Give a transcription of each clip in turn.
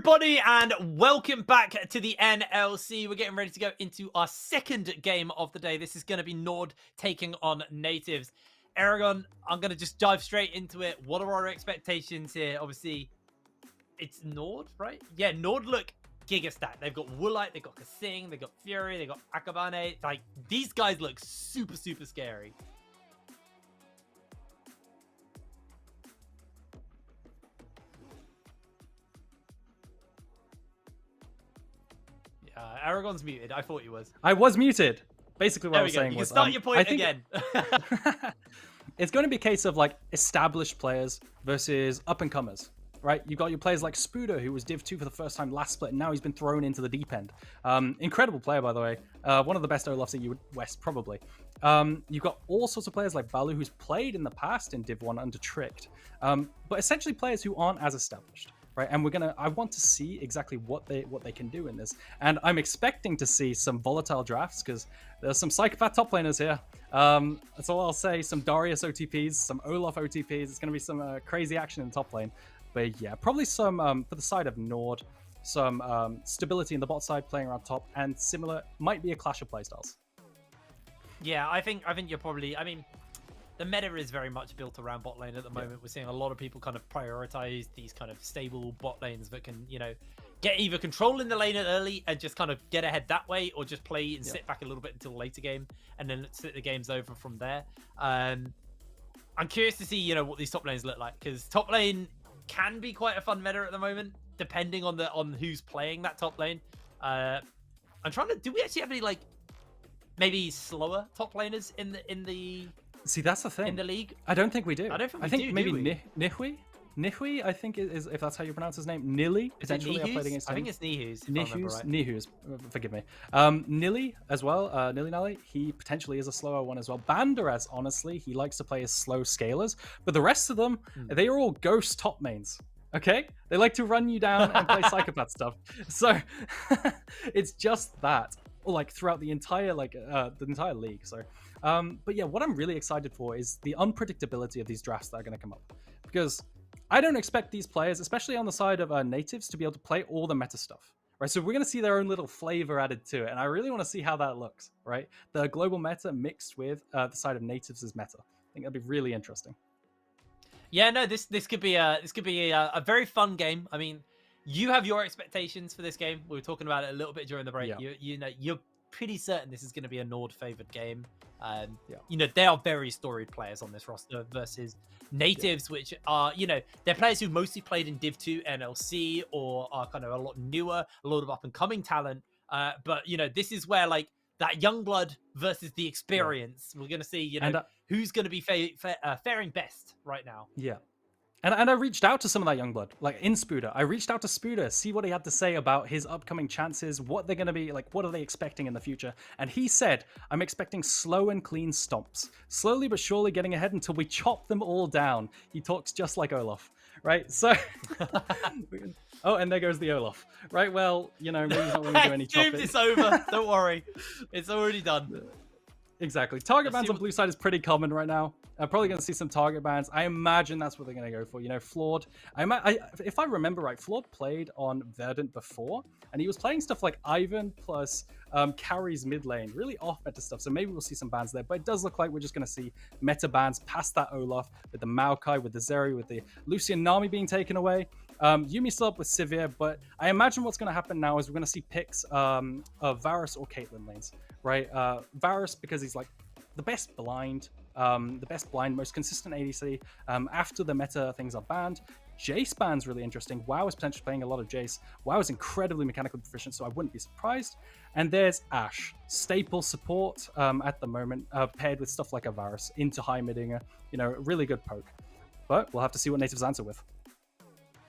everybody, and welcome back to the NLC. We're getting ready to go into our second game of the day. This is going to be Nord taking on Nativz. Aragon, I'm going to just dive straight into it. What are our expectations here? Obviously, it's Nord, right? Yeah, Nord look giga stacked. They've got Woolite, they've got Kasing, they've got Fury, they've got Akabane. Like, these guys look super, super scary. Aragon's muted. I thought he was. I was muted. Basically, what I was saying was... was... start your point again. It's going to be a case of, like, established players versus up-and-comers, right? You've got your players like Spuda, who was Div 2 for the first time last split, and now he's been thrown into the deep end. Incredible player, by the way. One of the best Olafs at West, probably. You've got all sorts of players like Balu, who's played in the past in Div 1 under Tricked. But essentially players who aren't as established. Right, and I want to see exactly what they can do in this, and I'm expecting to see some volatile drafts because there's some psychopath top laners here. That's all I'll say. Some Darius OTPs, some Olaf OTPs. It's going to be some crazy action in the top lane, but yeah, probably some for the side of Nord, some stability in the bot side, playing around top, and similar might be a clash of playstyles. Yeah, I think you're probably. I mean, the meta is very much built around bot lane at the moment. We're seeing a lot of people kind of prioritize these kind of stable bot lanes that can, you know, get either control in the lane early and just kind of get ahead that way, or just play and sit back a little bit until the later game and then sit the game's over from there. I'm curious to see, you know, what these top lanes look like, because top lane can be quite a fun meta at the moment, depending on who's playing that top lane. I'm trying to. Do we actually have any like maybe slower top laners in the? See, that's the thing. In the league? I don't think we do. I don't think we think do, maybe do Nihui, I think is if that's how you pronounce his name. Nili, potentially. I played against him. I think it's Nihus. Nihus, forgive me. Nili as well. Nili, he potentially is a slower one as well. Banderas, honestly, he likes to play as slow scalers, but the rest of them, they are all ghost top mains. Okay, they like to run you down and play psychopath stuff. So it's just that, like throughout the entire league. So. But yeah, what I'm really excited for is the unpredictability of these drafts that are going to come up, because I don't expect these players, especially on the side of Nativz, to be able to play all the meta stuff, right? So we're going to see their own little flavor added to it, and I really want to see how that looks, right? The global meta mixed with the side of Nativz' meta. I think that'd be really interesting. Yeah, no, this could be a very fun game. I mean, you have your expectations for this game. We were talking about it a little bit during the break. Yeah. You know, you're pretty certain this is going to be a Nord favored game. You know, they are very storied players on this roster versus Nativz, which are, you know, they're players who mostly played in Div 2 NLC or are kind of a lot newer, a lot of up and coming talent. But, you know, this is where like that young blood versus the experience. We're going to see, you know, who's going to be faring best right now. Yeah. And I reached out to some of that young blood, like in Spuda. I reached out to Spuda, see what he had to say about his upcoming chances, what they're going to be, like, what are they expecting in the future? And he said, I'm expecting slow and clean stomps. Slowly but surely getting ahead until we chop them all down. He talks just like Olaf, right? So, oh, and there goes the Olaf, right? Well, you know, maybe he's not going to do any chopping. It's over. Don't worry. It's already done. Exactly. Target bans on blue side is pretty common right now. I'm probably going to see some target bans. I imagine that's what they're going to go for. You know, Flawed. If I remember right, Flawed played on Verdant before, and he was playing stuff like Ivan plus carries mid lane, really off meta stuff. So maybe we'll see some bans there. But it does look like we're just going to see meta bans past that Olaf with the Maokai, with the Zeri, with the Lucian Nami being taken away. Yuumi still up with Sivir, but I imagine what's going to happen now is we're going to see picks of Varus or Caitlyn lanes, right? Varus, because he's like the best blind, most consistent ADC. After the meta things are banned, Jace ban's really interesting. WoW is potentially playing a lot of Jace. WoW is incredibly mechanically proficient, so I wouldn't be surprised. And there's Ashe, staple support at the moment, paired with stuff like a Varus into high midding, you know, really good poke. But we'll have to see what Nativz answer with.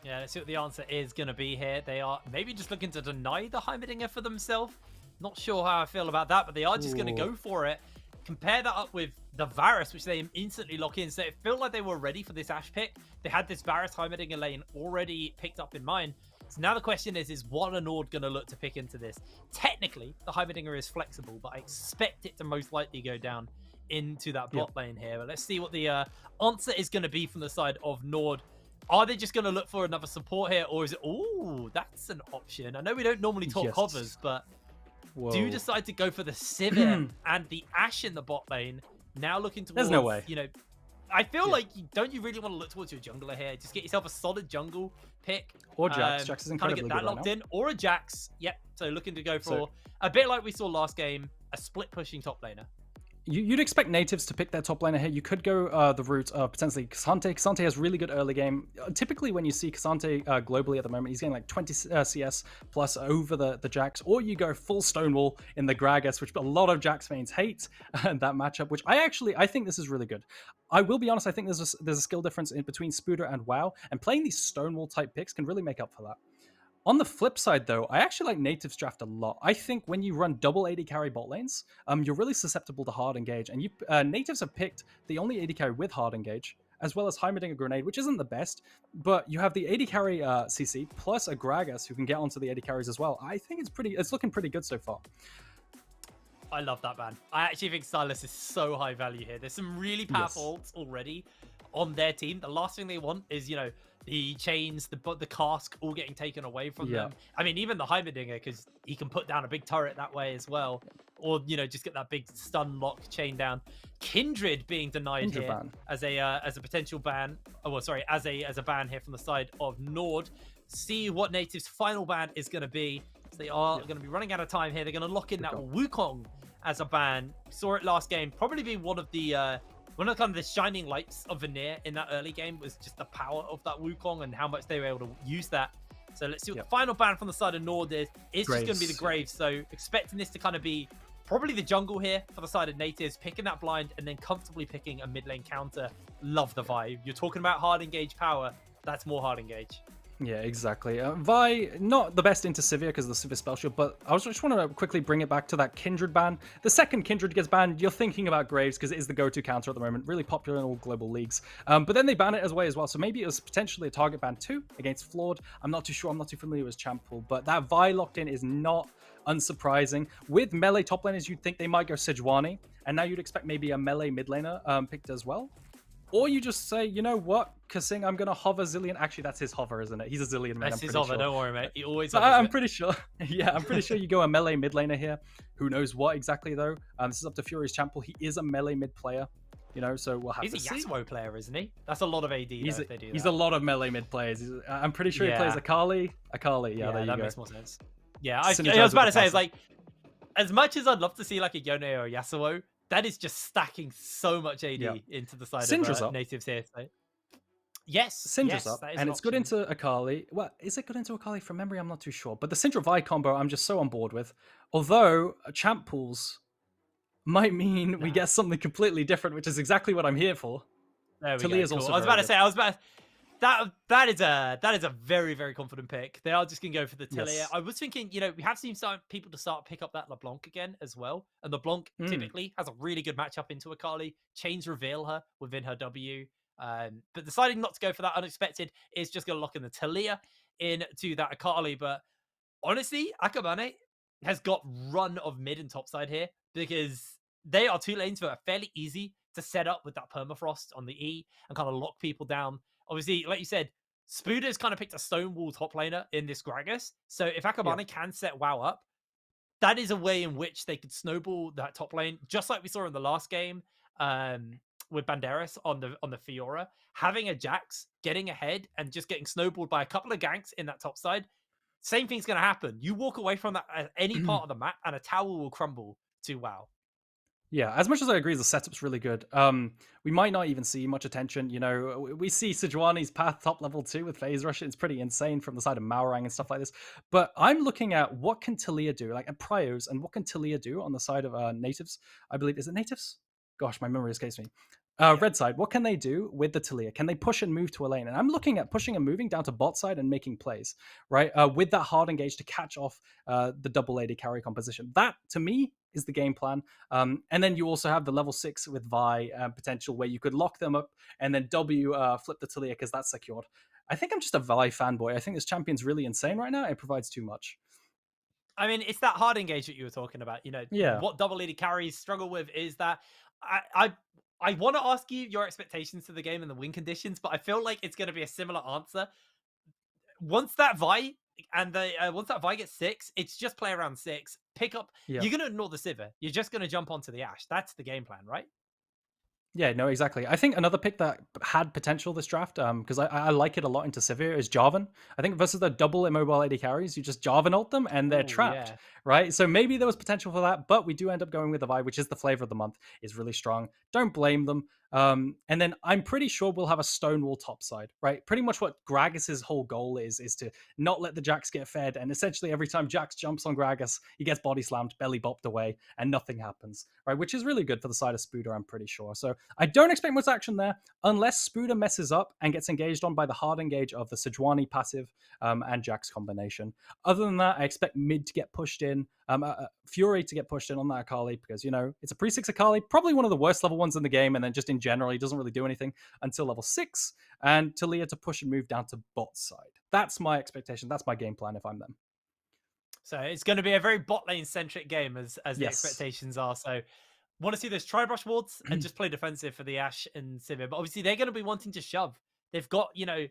Yeah, let's see what the answer is going to be here. They are maybe just looking to deny the Heimerdinger for themselves. Not sure how I feel about that, but they are just going to go for it. Compare that up with the Varus, which they instantly lock in. So it felt like they were ready for this Ashe pick. They had this Varus Heimerdinger lane already picked up in mind. So now the question is what are Nord going to look to pick into this? Technically, the Heimerdinger is flexible, but I expect it to most likely go down into that bot lane here. But let's see what the answer is going to be from the side of Nord. Are they just going to look for another support here, or is it? Oh, that's an option. I know we don't normally talk hovers, but do you decide to go for the Sivir and the Ashe in the bot lane? Now looking towards, there's no way. You know, I feel like don't you really want to look towards your jungler here? Just get yourself a solid jungle pick. Or Jax. Jax is incredibly good. Kind of get that locked in, or a Jax. Yep. So looking to go for a bit like we saw last game, a split pushing top laner. You'd expect Nativz to pick their top laner here. You could go the route of potentially K'Sante. K'Sante has really good early game. Typically, when you see K'Sante globally at the moment, he's getting like 20 CS plus over the Jax. Or you go full Stonewall in the Gragas, which a lot of Jax mains hate, that matchup, which I think this is really good. I will be honest, I think there's a skill difference in between Spooder and WoW, and playing these Stonewall type picks can really make up for that. On the flip side, though, I actually like Nativz draft a lot. I think when you run double AD carry bot lanes, you're really susceptible to hard engage. And Nativz have picked the only AD carry with hard engage, as well as Heimerdinger Grenade, which isn't the best, but you have the AD carry CC plus a Gragas who can get onto the AD carries as well. I think it's looking pretty good so far. I love that ban. I actually think Sylas is so high value here. There's some really powerful ults already on their team. The last thing they want is, you know, the chains, the cask all getting taken away from them. I mean, even the Heimerdinger, because he can put down a big turret that way as well. Or, you know, just get that big stun lock chain down. Kindred being denied here as a potential ban. Oh, well, sorry, as a ban here from the side of Nord. See what Nativ's final ban is going to be. So they are going to be running out of time here. They're going to lock in that Wukong as a ban. Saw it last game. Probably be one of the kind of the shining lights of Veneer in that early game was just the power of that Wukong and how much they were able to use that. So let's see what the final ban from the side of Nord is. It's just going to be the Graves. So expecting this to kind of be probably the jungle here for the side of Nativz, picking that blind and then comfortably picking a mid lane counter. Love the vibe. You're talking about hard engage power. That's more hard engage. Yeah, exactly. Vi, not the best into Sivir because of the Sivir spell shield, but I just want to quickly bring it back to that Kindred ban. The second Kindred gets banned, you're thinking about Graves because it is the go-to counter at the moment, really popular in all global leagues. But then they ban it as well, so maybe it was potentially a target ban too against Flawed. I'm not too sure, I'm not too familiar with champ pool, but that Vi locked in is not unsurprising. With melee top laners, you'd think they might go Sejuani, and now you'd expect maybe a melee mid laner picked as well. Or you just say, you know what, Kasing, I'm going to hover Zilean. Actually, that's his hover, isn't it? He's a Zilean man. That's his hover, don't worry, mate. He always I'm pretty sure. Yeah, I'm pretty sure you go a melee mid laner here. Who knows what exactly, though. This is up to Fury's champ pool. He is a melee mid player, you know, so we'll have to see. He's a Yasuo player, isn't he? That's a lot of AD, he's a lot of melee mid players. I'm pretty sure he plays Akali. Yeah, there you go. That makes more sense. Yeah, I was about to say, it's like, as much as I'd love to see like a Yone or a Yasuo, that is just stacking so much AD into the side Syndra's of Nativz here. So. Yes, Syndra's up, and it's good into Akali. Well, is it good into Akali? From memory, I'm not too sure. But the Syndra Vi combo, I'm just so on board with. Although champ pools might mean we get something completely different, which is exactly what I'm here for. There we go. Cool. I was about to that is a very, very confident pick. They are just gonna go for the Tillia. Yes. I was thinking, you know, we have seen some people to start pick up that LeBlanc again as well. And LeBlanc typically has a really good matchup into Akali. Chains reveal her within her W. But deciding not to go for that unexpected is just gonna lock in the Tillia into that Akali. But honestly, Akabane has got run of mid and top side here because they are two lanes that are fairly easy to set up with that permafrost on the E and kind of lock people down. Obviously, like you said, Spooder's kind of picked a Stonewall top laner in this Gragas. So if Akabane can set WoW up, that is a way in which they could snowball that top lane, just like we saw in the last game with Banderas on the Fiora. Having a Jax, getting ahead, and just getting snowballed by a couple of ganks in that top side, same thing's going to happen. You walk away from that at any part of the map, and a tower will crumble to WoW. Yeah, as much as I agree the setup's really good, we might not even see much attention. You know, we see Sejuani's path top level 2 with Phase Rush. It's pretty insane from the side of Maorang and stuff like this. But I'm looking at what can Tillia do, like at Prios, and what can Tillia do on the side of Nativz. I believe, is it Nativz? Gosh, my memory escapes me. Red side, what can they do with the Tillia? Can they push and move to a lane? And I'm looking at pushing and moving down to bot side and making plays, right? With that hard engage to catch off the double AD carry composition. That, to me, is the game plan. And then you also have the level 6 with Vi potential where you could lock them up and then W flip the Tillia because that's secured. I think I'm just a Vi fanboy. I think this champion's really insane right now. It provides too much. I mean, it's that hard engage that you were talking about. You know, what double AD carries struggle with is that I want to ask you your expectations to the game and the win conditions, but I feel like it's going to be a similar answer. Once that Vi once that Vi gets 6, it's just play around 6. Pick up. Yeah. You're going to ignore the Sivir. You're just going to jump onto the Ashe. That's the game plan, right? Yeah, no, exactly. I think another pick that had potential this draft, because I like it a lot into Sivir, is Jarvan. I think versus the double immobile AD carries, you just Jarvan ult them and they're trapped, yeah. right? So maybe there was potential for that, but we do end up going with the Vi, which is the flavor of the month, is really strong. Don't blame them. And then I'm pretty sure we'll have a Stonewall topside, right? Pretty much what Gragas's whole goal is to not let the Jax get fed. And essentially every time Jax jumps on Gragas, he gets body slammed, belly bopped away, and nothing happens, right? Which is really good for the side of Spuda, I'm pretty sure. So I don't expect much action there unless Spuda messes up and gets engaged on by the hard engage of the Sejuani passive and Jax combination. Other than that, I expect mid to get pushed in, Fury to get pushed in on that Akali because, you know, it's a pre-6 Akali, probably one of the worst level ones in the game, and then just in general, he doesn't really do anything until level 6, and Talia to push and move down to bot side. That's my expectation. That's my game plan if I'm them. So it's going to be a very bot lane centric game as the expectations are. So want to see those tri-brush wards and just play defensive for the Ashe and Sivir. But obviously they're going to be wanting to shove. They've got, you know,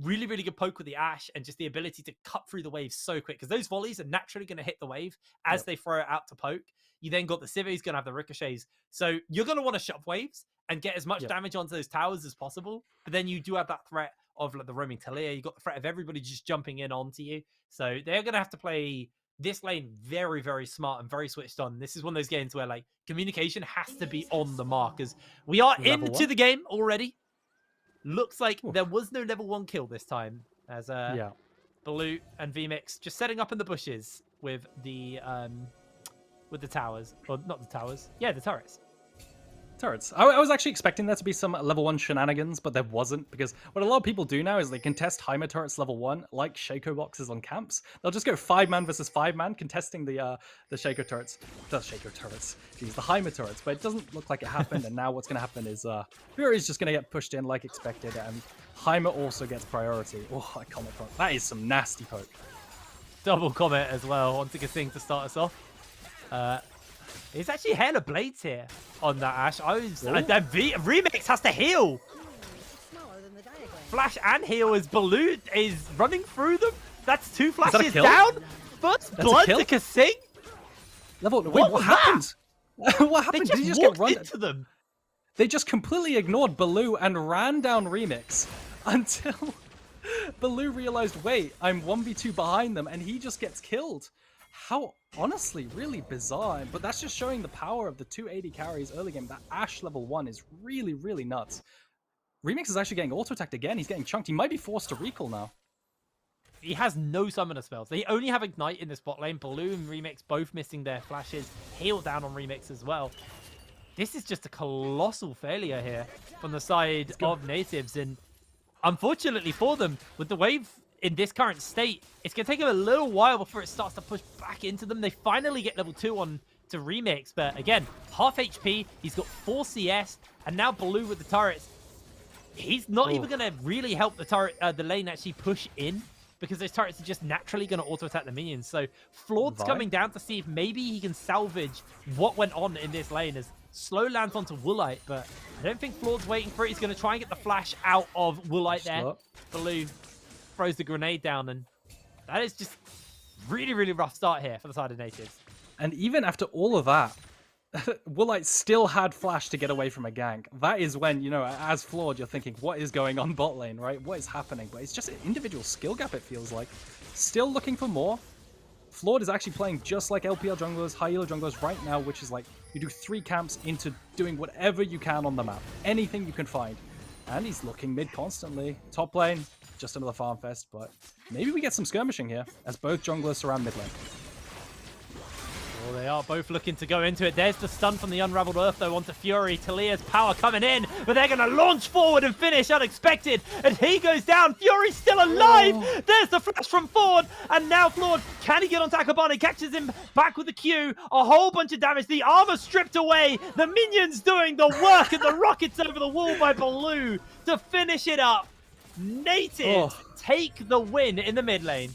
really, really good poke with the Ashe and just the ability to cut through the wave so quick because those volleys are naturally going to hit the wave as they throw it out to poke. You then got the Sivir, he's going to have the ricochets. So you're going to want to shove waves and get as much damage onto those towers as possible. But then you do have that threat of like the roaming Talia. You got the threat of everybody just jumping in onto you. So they're going to have to play this lane very, very smart and very switched on. This is one of those games where like communication has to be on the mark because we are into the game already. Looks like there was no level 1 kill this time as Baloo and VMix just setting up in the bushes with the towers. Or not the towers. Yeah, the turrets. I was actually expecting there to be some level 1 shenanigans, but there wasn't, because what a lot of people do now is they contest Heimer turrets level 1 like Shaco boxes on camps. They'll just go 5-man versus 5-man contesting the Shaco turrets. The Shaco turrets. Jeez, the Heimer turrets. But it doesn't look like it happened, and now what's going to happen is Fury's just going to get pushed in like expected, and Heimer also gets priority. Oh, I comment poke. That is some nasty poke. Double comment as well onto Kasing to start us off. It's actually Hail of Blades here on that Ashe. Remix has to heal. Flash and heal as Baloo is running through them. That's 2 flashes down. First blood to Kasing. Wait, what happened? What happened? Did he just get run into them? They just completely ignored Baloo and ran down Remix until Baloo realized, wait, I'm 1v2 behind them, and he just gets killed. How, honestly, really bizarre. But that's just showing the power of the 280 carries early game. That Ashe level 1 is really, really nuts. Remix is actually getting auto-attacked again. He's getting chunked. He might be forced to recall now. He has no summoner spells. They only have Ignite in this bot lane. Baloo and Remix both missing their flashes. Heal down on Remix as well. This is just a colossal failure here from the side of Nativz. And unfortunately for them, with the wave in this current state, it's going to take them a little while before it starts to push back into them. They finally get level 2 on to Remix, but again, half HP, he's got 4 CS, and now Baloo with the turrets. He's not even going to really help the turret, the lane actually push in, because those turrets are just naturally going to auto-attack the minions. So Flawed's coming down to see if maybe he can salvage what went on in this lane as Slow lands onto Woolite, but I don't think Flawed's waiting for it. He's going to try and get the flash out of Woolite there. Baloo throws the grenade down, and that is just really, really rough start here for the side of Nativz. And even after all of that, Woolite still had flash to get away from a gank. That is when, you know, as Flawed, you're thinking, what is going on bot lane, right? What is happening? But it's just an individual skill gap, it feels like. Still looking for more. Flawed is actually playing just like LPL junglers, high elo junglers right now, which is like, you do 3 camps into doing whatever you can on the map. Anything you can find. And he's looking mid constantly. Top lane, just another farm fest, but maybe we get some skirmishing here as both junglers surround mid lane. Well, they are both looking to go into it. There's the stun from the Unraveled Earth, though, onto Fury. Talia's power coming in, but they're going to launch forward and finish unexpected. And he goes down. Fury's still alive. Oh. There's the flash from Ford. And now Flawed, can he get onto Akabane? Catches him back with the Q. A whole bunch of damage. The armor stripped away. The minions doing the work, and the rockets over the wall by Baloo to finish it up. Nativz take the win in the mid lane.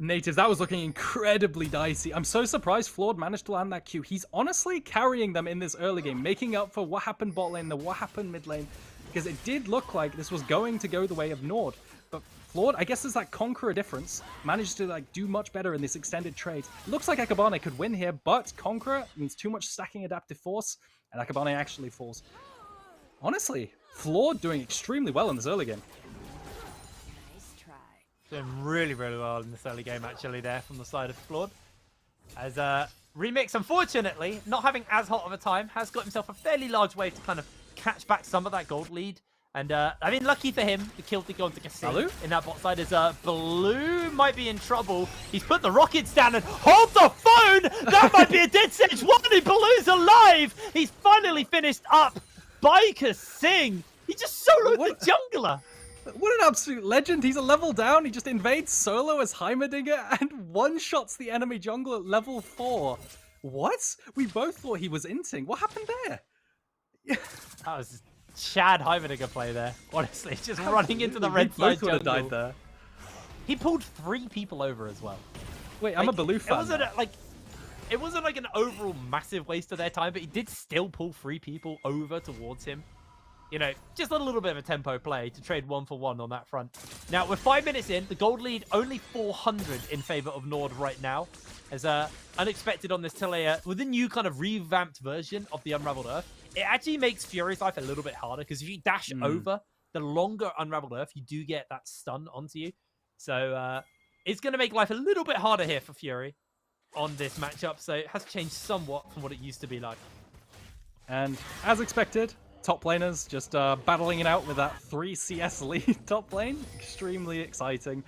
Nativz, that was looking incredibly dicey. I'm so surprised Flawed managed to land that Q. He's honestly carrying them in this early game, making up for what happened bot lane, the what happened mid lane, because it did look like this was going to go the way of Nord. But Flawed, I guess there's that Conqueror difference, managed to like do much better in this extended trade. Looks like Akabane could win here, but Conqueror means too much stacking adaptive force, and Akabane actually falls. Honestly, Flawed doing extremely well in this early game. Doing really, really well in this early game, actually, there from the side of Flawed. As Remix, unfortunately, not having as hot of a time, has got himself a fairly large wave to kind of catch back some of that gold lead. And, I mean, lucky for him, the kill to go onto Cassie in that bot side is Blue might be in trouble. He's put the rockets down and hold the phone! That might be a dead Sage 1 and Blue's alive! He's finally finished up by Cassie. He just soloed the jungler. What an absolute legend. He's a level down. He just invades solo as Heimerdinger and one-shots the enemy jungle at level 4. What? We both thought he was inting. What happened there? That was Chad Heimerdinger play there. Honestly, just running into the red side jungle. Died there. He pulled 3 people over as well. Wait, I'm a Baloo fan. It wasn't like an overall massive waste of their time, but he did still pull 3 people over towards him. You know, just a little bit of a tempo play to trade 1-for-1 on that front. Now, we're 5 minutes in. The gold lead only 400 in favor of Nord right now. As unexpected on this Taliyah, with the new kind of revamped version of the Unraveled Earth, it actually makes Fury's life a little bit harder because if you dash over the longer Unraveled Earth, you do get that stun onto you. So it's going to make life a little bit harder here for Fury on this matchup. So it has changed somewhat from what it used to be like. And as expected, top laners just battling it out with that 3 CS lead top lane. Extremely exciting.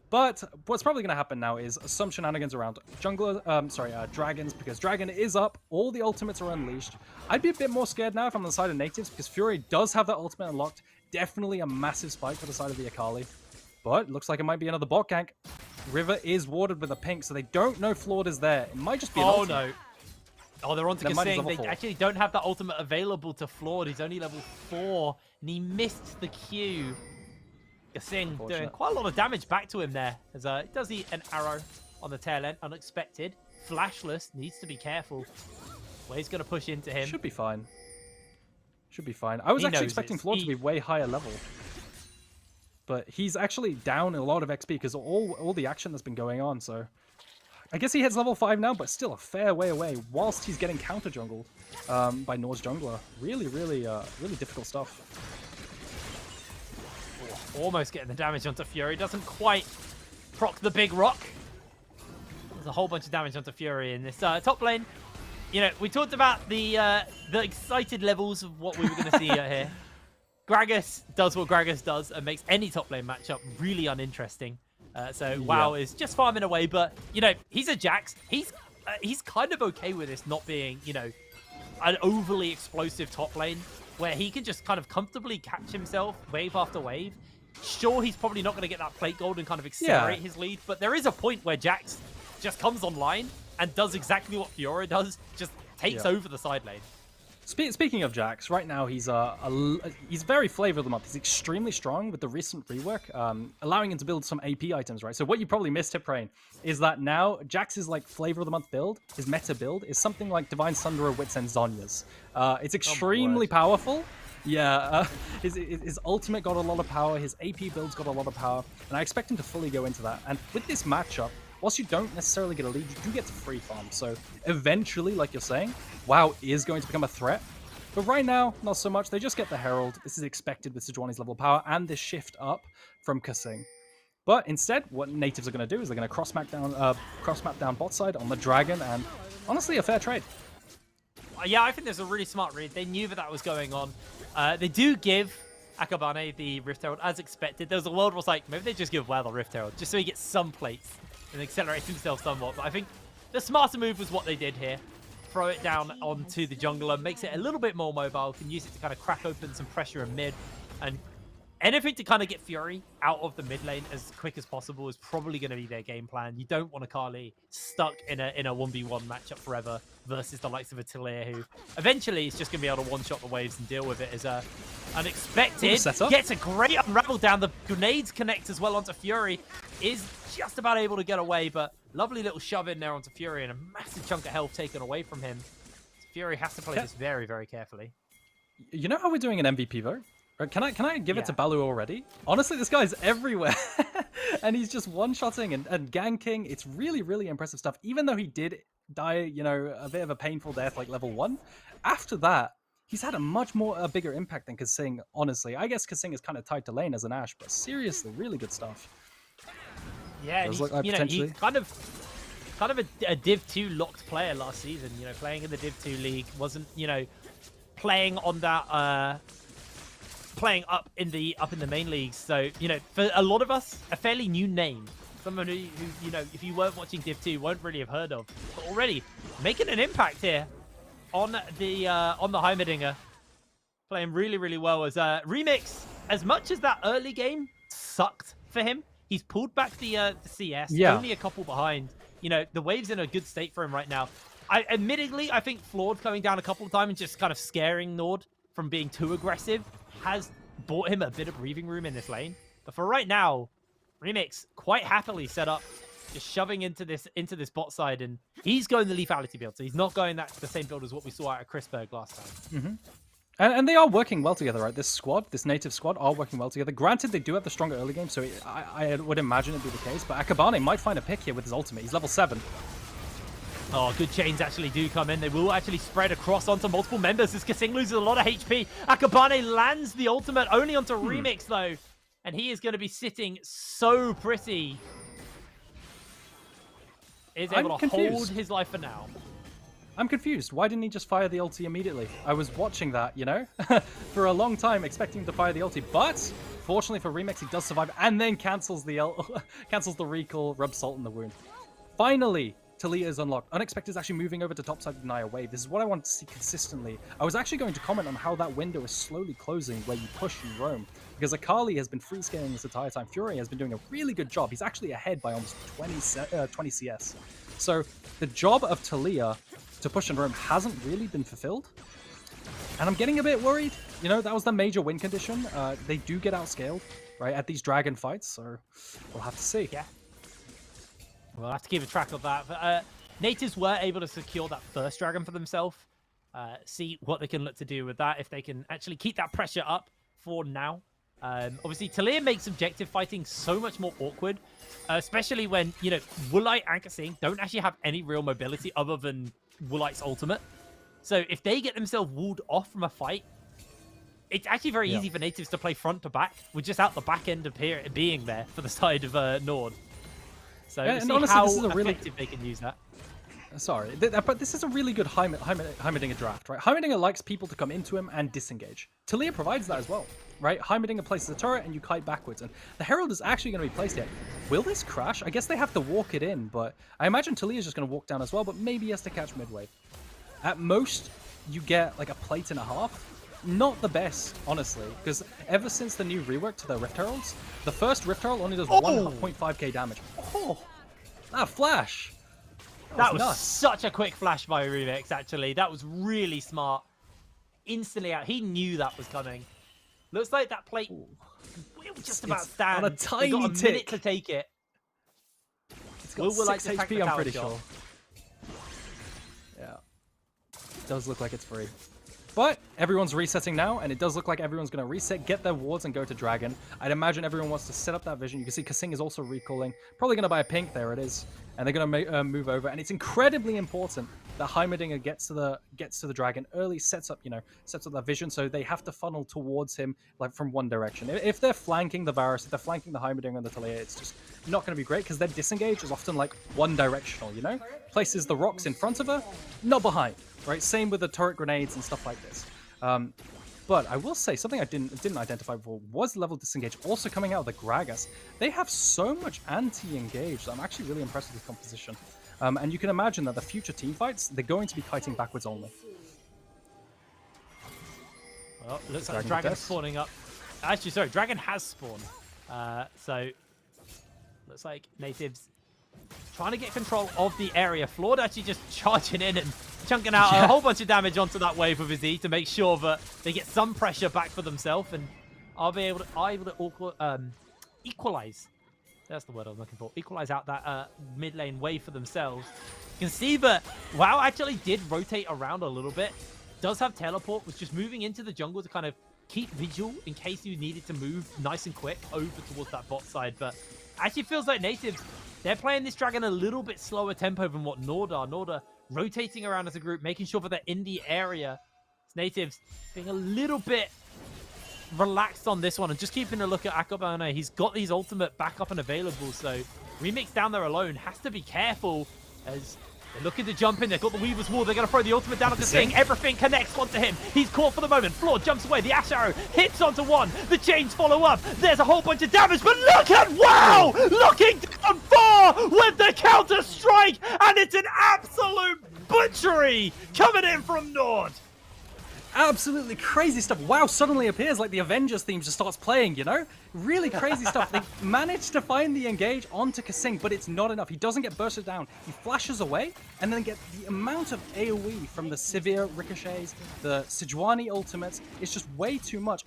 But what's probably going to happen now is some shenanigans around dragons, because Dragon is up. All the ultimates are unleashed. I'd be a bit more scared now if I'm on the side of Nativz, because Fury does have that ultimate unlocked. Definitely a massive spike for the side of the Akali. But it looks like it might be another bot gank. River is warded with a pink, so they don't know Flawed is there. It might just be an ultimate. No. Oh, they're on to Kasing. They actually don't have that ultimate available to Flawed. He's only level 4, and he missed the Q. Kasing doing quite a lot of damage back to him there. As he does eat an arrow on the tail end. Unexpected. Flashless. Needs to be careful. Well, he's going to push into him. Should be fine. Should be fine. I was actually expecting Flawed to be way higher level. But he's actually down a lot of XP because all the action that's been going on, so... I guess he hits level 5 now, but still a fair way away, whilst he's getting counter-jungled by Nord's jungler. Really, really difficult stuff. Oh, almost getting the damage onto Fury. Doesn't quite proc the big rock. There's a whole bunch of damage onto Fury in this top lane. You know, we talked about the excited levels of what we were going to see here. Gragas does what Gragas does and makes any top lane matchup really uninteresting. So WoW is just farming away, but you know he's a Jax. He's kind of okay with this not being an overly explosive top lane where he can just kind of comfortably catch himself wave after wave. Sure, he's probably not going to get that plate gold and kind of accelerate his lead, but there is a point where Jax just comes online and does exactly what Fiora does, just takes over the side lane. Speaking of Jax, right now he's very flavor of the month. He's extremely strong with the recent rework, allowing him to build some AP items, right? So what you probably missed, Hiprain, is that now Jax's like flavor of the month build, his meta build, is something like Divine Sunderer, Wits, and Zonya's. It's extremely powerful. Yeah, his ultimate got a lot of power, his AP build's got a lot of power, and I expect him to fully go into that. And with this matchup, whilst you don't necessarily get a lead, you do get to free farm. So eventually, like you're saying, WoW is going to become a threat. But right now, not so much. They just get the Herald. This is expected with Sejuani's level of power and this shift up from Kasing. But instead, what Nativz are going to do is they're going to cross-map down bot side on the Dragon, and honestly, a fair trade. Yeah, I think there's a really smart read. They knew that was going on. They do give Akabane the Rift Herald as expected. There was a world where it's like, maybe they just give WoW the Rift Herald, just so he gets some plates and accelerates himself somewhat. But I think the smarter move was what they did here. Throw it down onto the jungler, makes it a little bit more mobile, can use it to kind of crack open some pressure in mid, and anything to kind of get Fury out of the mid lane as quick as possible is probably going to be their game plan. You don't want a Kali stuck in a 1v1 matchup forever versus the likes of a Talia, who eventually is just going to be able to one-shot the waves and deal with it as unexpected. Gets a great unravel down. The grenades connect as well onto Fury. Is just about able to get away, but lovely little shove in there onto Fury and a massive chunk of health taken away from him. So Fury has to play this very, very carefully. You know how we're doing an MVP vote? Can I give it to Baloo already? Honestly, this guy's everywhere. And he's just one-shotting and ganking. It's really, really impressive stuff. Even though he did die, you know, a bit of a painful death like level 1, after that, he's had a bigger impact than Kasing, honestly. I guess Kasing is kind of tied to lane as an Ashe, but seriously, really good stuff. Yeah, and he's kind of a Div 2 locked player last season, you know, playing in the Div 2 league. Wasn't, you know, playing on that... playing up in the main leagues, so you know, for a lot of us, a fairly new name, someone who you know, if you weren't watching Div 2, won't really have heard of, but already making an impact here on the Heimerdinger, playing really, really well as Remix. As much as that early game sucked for him, he's pulled back the CS, only a couple behind. You know, the wave's in a good state for him right now. Admittedly, I think Flawed coming down a couple of times and just kind of scaring Nord from being too aggressive has bought him a bit of breathing room in this lane. But for right now, Remix quite happily set up, just shoving into this bot side, and he's going the lethality build, so he's not going the same build as what we saw out of Chrisberg last time. And they are working well together, right? This Nativz squad are working well together. Granted, they do have the stronger early game, so I would imagine it'd be the case, but Akabane might find a pick here with his ultimate. He's level 7. Oh, good chains actually do come in. They will actually spread across onto multiple members as Kasing loses a lot of HP. Akabane lands the ultimate only onto Remix, though. And he is going to be sitting so pretty. Is able to hold his life for now. I'm confused. Why didn't he just fire the ulti immediately? I was watching that, you know, for a long time, expecting him to fire the ulti. But fortunately for Remix, he does survive and then cancels the recall, rubs salt in the wound. Finally, Talia is unlocked. Unexpected is actually moving over to topside to deny a wave. This is what I want to see consistently. I was actually going to comment on how that window is slowly closing where you push and roam. Because Akali has been free scaling this entire time. Fury has been doing a really good job. He's actually ahead by almost 20 CS. So the job of Talia to push and roam hasn't really been fulfilled. And I'm getting a bit worried. You know, that was the major win condition. They do get outscaled, right, at these dragon fights. So we'll have to see. Yeah. We'll have to keep a track of that. But, Nativz were able to secure that first dragon for themselves. See what they can look to do with that, if they can actually keep that pressure up for now. Obviously, Talia makes objective fighting so much more awkward, especially when, you know, Woolite and Kasing don't actually have any real mobility other than Woolite's ultimate. So if they get themselves walled off from a fight, it's actually very easy for Nativz to play front to back with just out the back end of being there for the side of Nord. So we'll see honestly, how effective they can use that. Sorry, but this is a really good Heimerdinger draft, right? Heimerdinger likes people to come into him and disengage. Talia provides that as well, right? Heimerdinger places a turret and you kite backwards, and the Herald is actually going to be placed here. Will this crash? I guess they have to walk it in, but I imagine Talia is just going to walk down as well, but maybe he has to catch midway. At most, you get like a plate and a half. Not the best, honestly, because ever since the new rework to the Rift Heralds, the first Rift Herald only does 1.5k damage. Oh, that flash! That was such a quick flash by Remix, actually. That was really smart. Instantly out. He knew that was coming. Looks like that plate will just about stand. On a tiny got a minute to take it. It's got 6 HP, I'm pretty sure. Yeah. It does look like it's free. But everyone's resetting now, and it does look like everyone's going to reset, get their wards, and go to Dragon. I'd imagine everyone wants to set up that vision. You can see Kasing is also recalling. Probably going to buy a pink. There it is. And they're going to move over. And it's incredibly important that Heimerdinger gets to the Dragon early, sets up that vision, so they have to funnel towards him like from one direction. If they're flanking the Varus, if they're flanking the Heimerdinger and the Talia, it's just not going to be great because their disengage is often like one directional, you know? Places the rocks in front of her, not behind. Right, same with the turret grenades and stuff like this. But I will say something I didn't identify before was level disengage also coming out of the Gragas. They have so much anti-engage. I'm actually really impressed with this composition. And you can imagine that the future team fights, they're going to be kiting backwards only. Well, looks like the Dragon's spawning up Actually, sorry, Dragon has spawned. So looks like Nativz trying to get control of the area. Flawed actually just charging in and chunking out a whole bunch of damage onto that wave with his E to make sure that they get some pressure back for themselves and are able to equalize. That's the word I'm looking for. Equalize out that mid lane wave for themselves. You can see that WoW actually did rotate around a little bit. Does have teleport, was just moving into the jungle to kind of keep visual in case you needed to move nice and quick over towards that bot side. But actually feels like Nativz, they're playing this Dragon a little bit slower tempo than what Nord are. Nord are rotating around as a group, making sure that they're in the area. Nativz being a little bit relaxed on this one and just keeping a look at Akabane. He's got his ultimate back up and available, so Remix down there alone has to be careful as they're looking to jump in. They've got the Weaver's Wall. They're going to throw the ultimate down at the thing. Everything connects onto him. He's caught for the moment. Floor jumps away. The Ash Arrow hits onto one. The chains follow up. There's a whole bunch of damage, but look at WoW! Looking down 4 with the counter strike, and it's an absolute butchery coming in from Nord. Absolutely crazy stuff. WoW suddenly appears like the Avengers theme just starts playing, you know? Really crazy stuff. They managed to find the engage onto Kasing, but it's not enough. He doesn't get bursted down. He flashes away and then get the amount of AoE from the severe ricochets, the Sejuani ultimates. It's just way too much.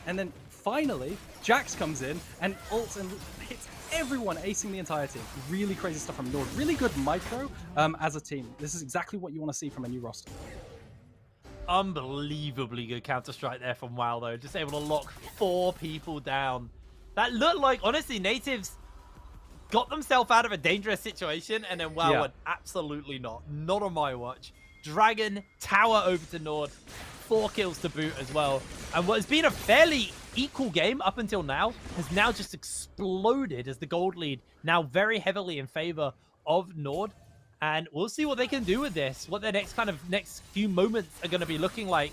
And then finally, Jax comes in and ults and hits everyone, acing the entire team. Really crazy stuff from Nord. Really good micro as a team. This is exactly what you want to see from a new roster. Unbelievably good Counter-Strike there from WoW, though. Just able to lock 4 people down. That looked like, honestly, Nativz got themselves out of a dangerous situation, and then WoW went, absolutely not. Not on my watch. Dragon, tower over to Nord. 4 kills to boot as well. And what has been a fairly equal game up until now has now just exploded as the gold lead now very heavily in favor of Nord. And we'll see what they can do with this, what their next few moments are going to be looking like,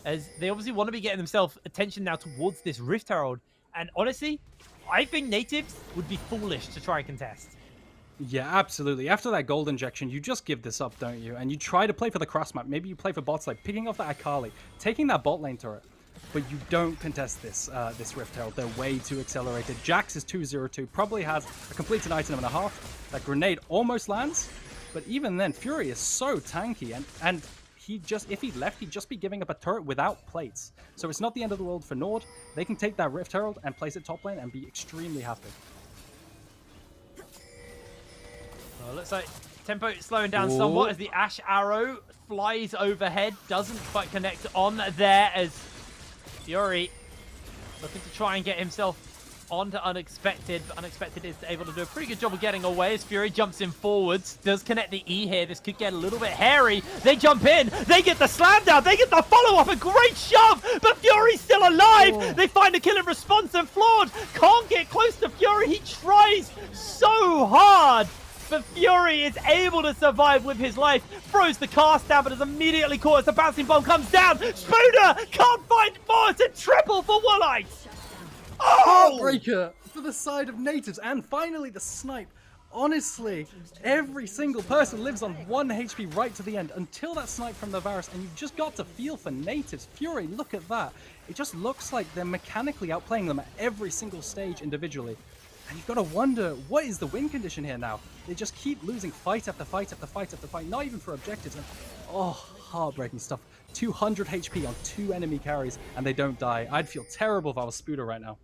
as they obviously want to be getting themselves attention now towards this Rift Herald. And honestly, I think Nativz would be foolish to try and contest. Yeah, absolutely. After that gold injection, you just give this up, don't you? And you try to play for the cross map. Maybe you play for bots, like picking off that Akali, taking that bot lane turret. But you don't contest this this Rift Herald. They're way too accelerated. Jax is 202, probably has a completed item and a half. That grenade almost lands. But even then, Fury is so tanky, and he just, if he left, he'd just be giving up a turret without plates. So it's not the end of the world for Nord. They can take that Rift Herald and place it top lane and be extremely happy. Well, looks like tempo slowing down somewhat as the Ash Arrow flies overhead. Doesn't quite connect on there as Fury looking to try and get himself onto Unexpected, but Unexpected is able to do a pretty good job of getting away as Fury jumps in forwards. Does connect the E here. This could get a little bit hairy. They jump in. They get the slam down. They get the follow-up. A great shove, but Fury's still alive. They find a kill in response, and Flawed can't get close to Fury. He tries so hard, but Fury is able to survive with his life. Throws the cast down, but is immediately caught as the bouncing bomb comes down. Spooner can't find more. It's a triple for Woolite. Oh! Heartbreaker for the side of Nativz, and finally the snipe. Honestly, every single person lives on 1 HP right to the end until that snipe from the Varus, and you've just got to feel for Nativz. Fury, look at that. It just looks like they're mechanically outplaying them at every single stage individually. And you've got to wonder, what is the win condition here now? They just keep losing fight after fight after fight after fight, not even for objectives. And, oh, heartbreaking stuff. 200 HP on 2 enemy carries, and they don't die. I'd feel terrible if I was Spooder right now.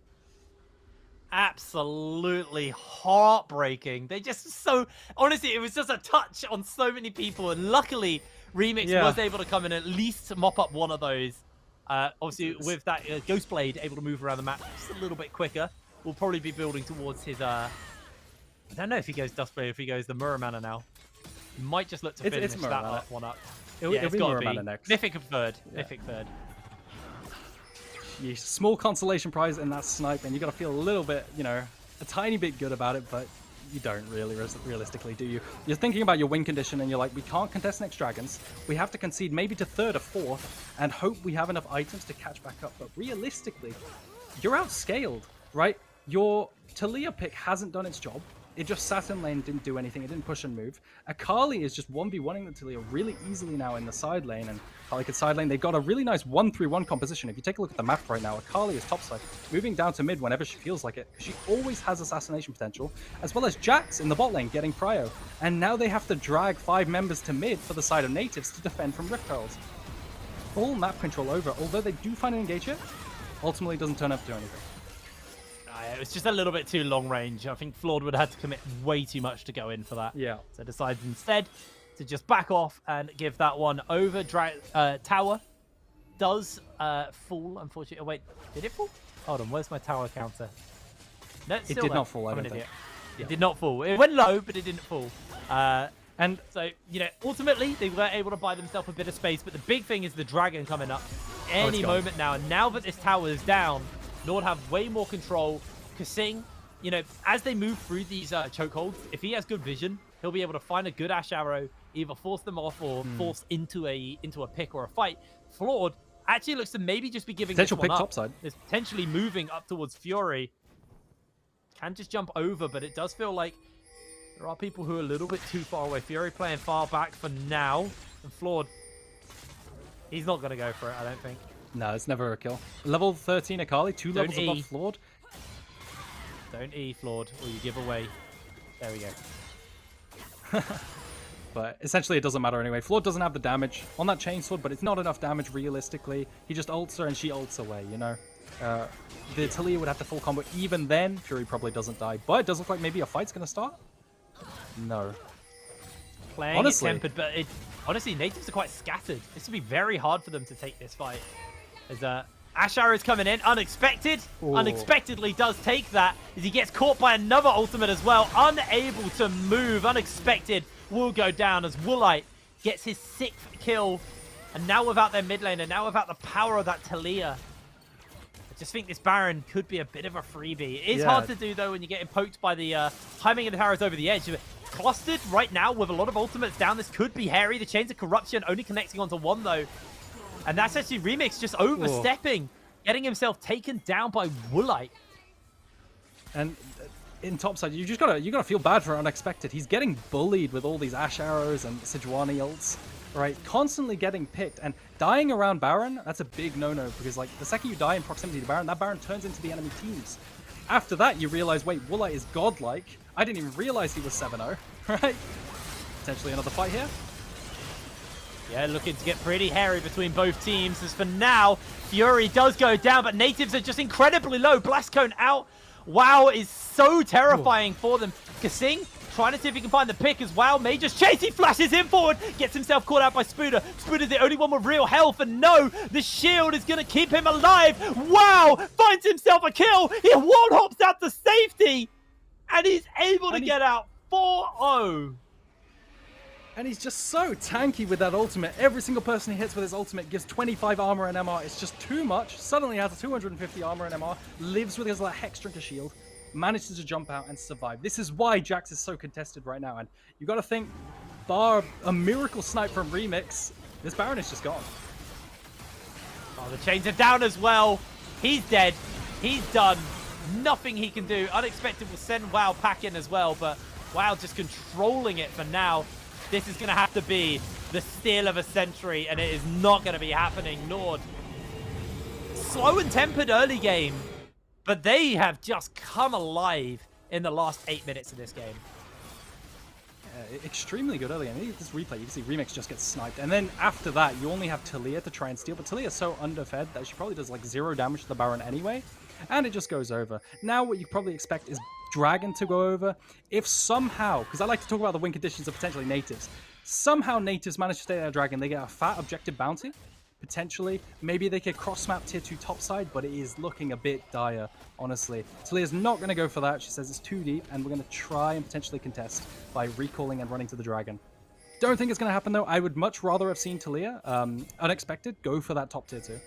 Absolutely heartbreaking. They just so, honestly, it was just a touch on so many people, and luckily Remix was able to come in and at least mop up one of those. Obviously with that Ghost Blade able to move around the map just a little bit quicker. We'll probably be building towards his I don't know if he goes Dust Blade or if he goes the Muramana now. He might just look to finish that one up. It's got to be next. Mythic third. Mythic third. Small consolation prize in that snipe, and you got to feel a little bit, you know, a tiny bit good about it, but you don't really realistically, do you? You're thinking about your win condition, and you're like, we can't contest next Dragons. We have to concede maybe to 3rd or 4th, and hope we have enough items to catch back up. But realistically, you're outscaled, right? Your Talia pick hasn't done its job. it just sat in lane, didn't do anything. It didn't push and move. Akali is just 1v1ing the Taliyah really easily now in the side lane, and Akali could side lane. They've got a really nice 1-3-1 composition. If you take a look at the map right now, Akali is topside, moving down to mid whenever she feels like it. She always has assassination potential, as well as Jax in the bot lane getting prio. And now they have to drag 5 members to mid for the side of Nativz to defend from Rift Heralds. Full map control over, although they do find an engage it, ultimately doesn't turn up to do anything. It was just a little bit too long range. I think Flawed would have had to commit way too much to go in for that. Yeah. So decides instead to just back off and give that one over. Tower does fall, unfortunately. Oh, wait, did it fall? Hold on, where's my tower counter? No, it did not fall, I don't think. It did not fall. It went low, but it didn't fall. And so, you know, ultimately, they were able to buy themselves a bit of space. But the big thing is the dragon coming up any moment now. And now that this tower is down, Nord have way more control. Kasing, you know, as they move through these chokeholds, if he has good vision, he'll be able to find a good Ash Arrow, either force them off or force into a pick or a fight. Flawed actually looks to maybe just be giving potential this one pick up. topside. It's potentially moving up towards Fury. Can just jump over, but it does feel like there are people who are a little bit too far away. Fury playing far back for now, and Flawed, he's not going to go for it, I don't think. No, it's never a kill. Level 13 Akali, 2 levels above Flawed. Don't E, Flawed, or you give away. There we go. But essentially, it doesn't matter anyway. Flawed doesn't have the damage on that chainsword, but it's not enough damage realistically. He just ults her and she ults away, you know? The Taliyah would have to full combo. Even then, Fury probably doesn't die. But it does look like maybe a fight's going to start? No. Playing honestly, it tempered, but honestly, Nativz are quite scattered. This would be very hard for them to take this fight. As Ash Arrow is coming in, unexpected. Ooh. Unexpectedly does take that as he gets caught by another ultimate as well. Unable to move, unexpected will go down as Woolite gets his 6th kill. And now without their mid lane, and now without the power of that Taliyah, I just think this Baron could be a bit of a freebie. It is hard to do though when you're getting poked by the timing of the arrows over the edge. Clustered right now with a lot of ultimates down. This could be hairy. The Chains of Corruption only connecting onto one though. And that's actually Remix just overstepping, getting himself taken down by Woolite. And in topside, you gotta feel bad for Unexpected. He's getting bullied with all these Ash Arrows and Sejuani ults, right? Constantly getting picked and dying around Baron. That's a big no-no because like the second you die in proximity to Baron, that Baron turns into the enemy teams. After that, you realize, wait, Woolite is godlike. I didn't even realize he was 7-0, right? Potentially another fight here. Yeah, looking to get pretty hairy between both teams. As for now, Fury does go down, but Nativz are just incredibly low. Blast Cone out. WoW is so terrifying for them. Kasing trying to see if he can find the pick as WoW may just chase. He flashes him forward, gets himself caught out by Spooder. Spooder's the only one with real health, and no, the shield is going to keep him alive. WoW finds himself a kill. He one-hops out to safety, and he's able to get out 4-0. And he's just so tanky with that ultimate. Every single person he hits with his ultimate gives 25 armor and MR. It's just too much. Suddenly has 250 armor and MR. Lives with his like, Hex Drinker shield. Manages to jump out and survive. This is why Jax is so contested right now. And you got to think, bar a miracle snipe from Remix, this Baron is just gone. Oh, the chains are down as well. He's dead. He's done. Nothing he can do. Unexpected will send WoW packing as well. But WoW just controlling it for now. This is going to have to be the steal of a century, and it is not going to be happening. Nord, slow and tempered early game, but they have just come alive in the last 8 minutes of this game. Extremely good early. I mean, this replay, you can see Remix just gets sniped. And then after that, you only have Taliyah to try and steal, but Taliyah is so underfed that she probably does like 0 damage to the Baron anyway, and it just goes over. Now what you probably expect is Dragon to go over. If somehow, because I like to talk about the win conditions of potentially Nativz, somehow Nativz manage to stay their Dragon, they get a fat objective bounty, potentially. Maybe they could cross-map tier 2 topside, but it is looking a bit dire, honestly. Taliyah's not going to go for that. She says it's too deep, and we're going to try and potentially contest by recalling and running to the Dragon. Don't think it's going to happen, though. I would much rather have seen Taliyah, Unexpected, go for that top tier 2.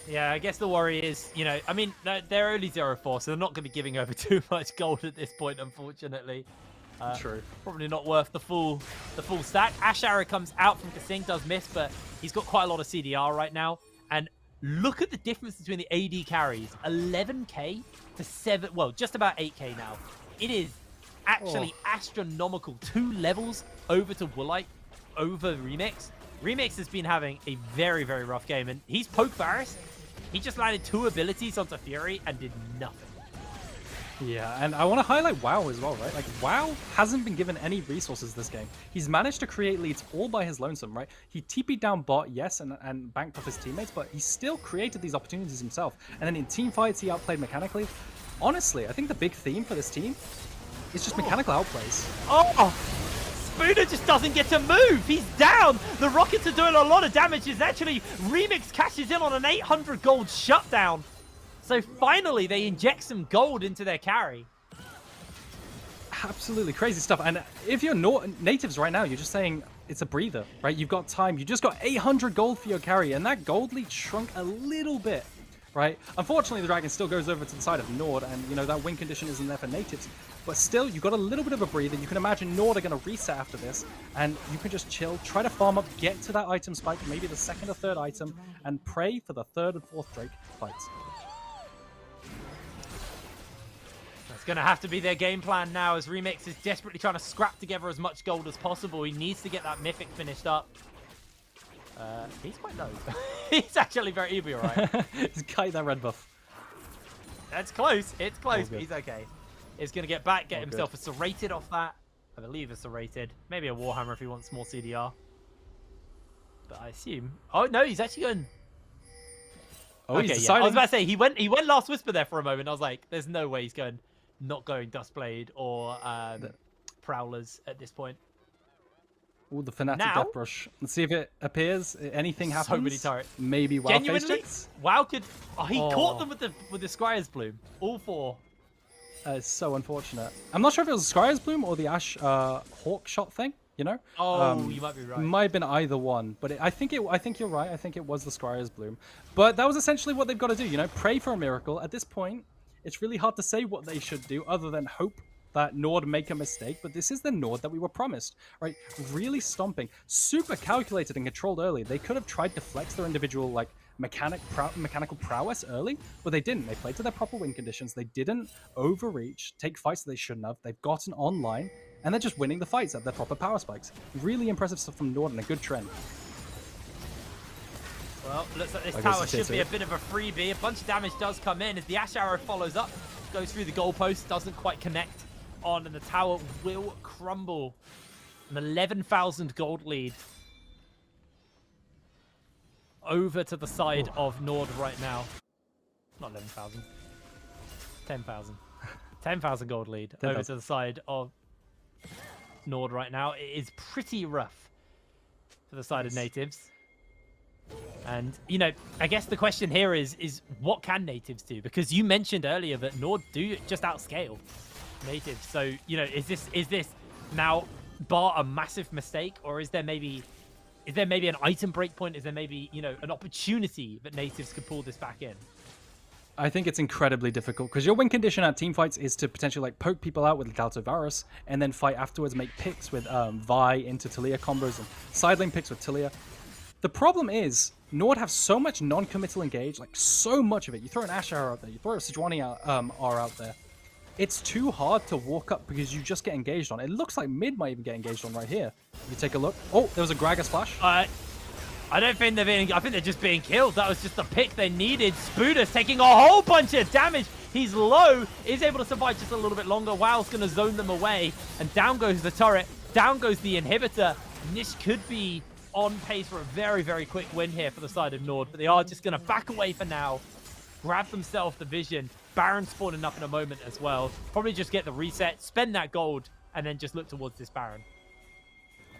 Yeah, I guess the worry is, you know, I mean, they're only 0-4, so they're not going to be giving over too much gold at this point, unfortunately. True. Probably not worth the full stack. Ash Arrow comes out from Kasing, does miss, but he's got quite a lot of CDR right now. And Look at the difference between the AD carries. 11k to 7, well, just about 8k now. It is actually astronomical. 2 levels over to Woolite, over Remix. Remix has been having a very, very rough game, and he's poke Varus. He just landed 2 abilities onto Fury and did nothing. Yeah, and I want to highlight WoW as well, right? Like, WoW hasn't been given any resources this game. He's managed to create leads all by his lonesome, right? He TP'd down bot, yes, and banked off his teammates, but he still created these opportunities himself. And then in team fights, he outplayed mechanically. Honestly, I think the big theme for this team is just mechanical outplays. Oh! Spooner just doesn't get to move. He's down. The rockets are doing a lot of damage. It's actually Remix cashes in on an 800 gold shutdown. So finally, they inject some gold into their carry. Absolutely crazy stuff. And if you're Nativz right now, you're just saying it's a breather, right? You've got time. You just got 800 gold for your carry, and that gold lead shrunk a little bit, right? Unfortunately, the dragon still goes over to the side of Nord, and you know that win condition isn't there for Nativz. But still, you've got a little bit of a breather. You can imagine Nord are going to reset after this, and you can just chill, try to farm up, get to that item spike, maybe the 2nd or 3rd item, and pray for the 3rd and 4th Drake fights. It's going to have to be their game plan now, as Remix is desperately trying to scrap together as much gold as possible. He needs to get that Mythic finished up. He's quite low. He's actually very evil, right? He's kiting that red buff. That's close. It's close, but he's okay. He's going to get back, get himself a serrated off that. I believe a serrated. Maybe a Warhammer if he wants more CDR. But I assume... Oh, no, he's actually going... Oh, okay, he's yeah. I was about to say, he went Last Whisper there for a moment. I was like, there's no way he's not going Dustblade or Prowlers at this point. Oh, the Fanatic Death Brush. Let's see if it appears. Anything happens. So many turrets. Maybe WoW genuinely, WoW could... Oh, he caught them with the Scryer's Bloom. All 4. It's so unfortunate. I'm not sure if it was Scryer's Bloom or the Ash Hawk shot thing, you know? Oh, you might be right. Might have been either one, but I think you're right. I think it was the Scryer's Bloom. But that was essentially what they've got to do, you know? Pray for a miracle. At this point, it's really hard to say what they should do other than hope that Nord make a mistake, but this is the Nord that we were promised, right? Really stomping, super calculated and controlled early. They could have tried to flex their individual like mechanical prowess early, but they didn't. They played to their proper win conditions. They didn't overreach, take fights that they shouldn't have. They've gotten online, and they're just winning the fights at their proper power spikes. Really impressive stuff from Nord and a good trend. Well, looks like this tower should be a bit of a freebie. A bunch of damage does come in as the Ash Arrow follows up, goes through the goalpost, doesn't quite connect on, and the tower will crumble. An 11,000 gold lead over to the side of Nord right now. Not 11,000. 10,000. 10,000 gold lead over to the side of Nord right now. It is pretty rough for the side of Nativz. And, you know, I guess the question here is what can Nativz do? Because you mentioned earlier that Nord do just outscale Nativz. So, you know, is this now bar a massive mistake, or is there maybe an item breakpoint? Is there maybe, you know, an opportunity that Nativz could pull this back in? I think it's incredibly difficult because your win condition at team fights is to potentially like poke people out with Dalto Varus and then fight afterwards, make picks with Vi into Talia combos and side lane picks with Talia. The problem is Nord have so much non-committal engage, like so much of it. You throw an Ash Arrow out there, you throw a Sejuani R out there. It's too hard to walk up because you just get engaged on. It looks like mid might even get engaged on right here. If you take a look. Oh, there was a Gragas flash. I don't think they're being... I think they're just being killed. That was just the pick they needed. Spooder's taking a whole bunch of damage. He's low. He's able to survive just a little bit longer. WoW's going to zone them away. And down goes the turret. Down goes the inhibitor. Nish could be on pace for a very, very quick win here for the side of Nord. But they are just going to back away for now. Grab themselves the vision. Baron spawning up in a moment as well. Probably just get the reset, spend that gold, and then just look towards this Baron.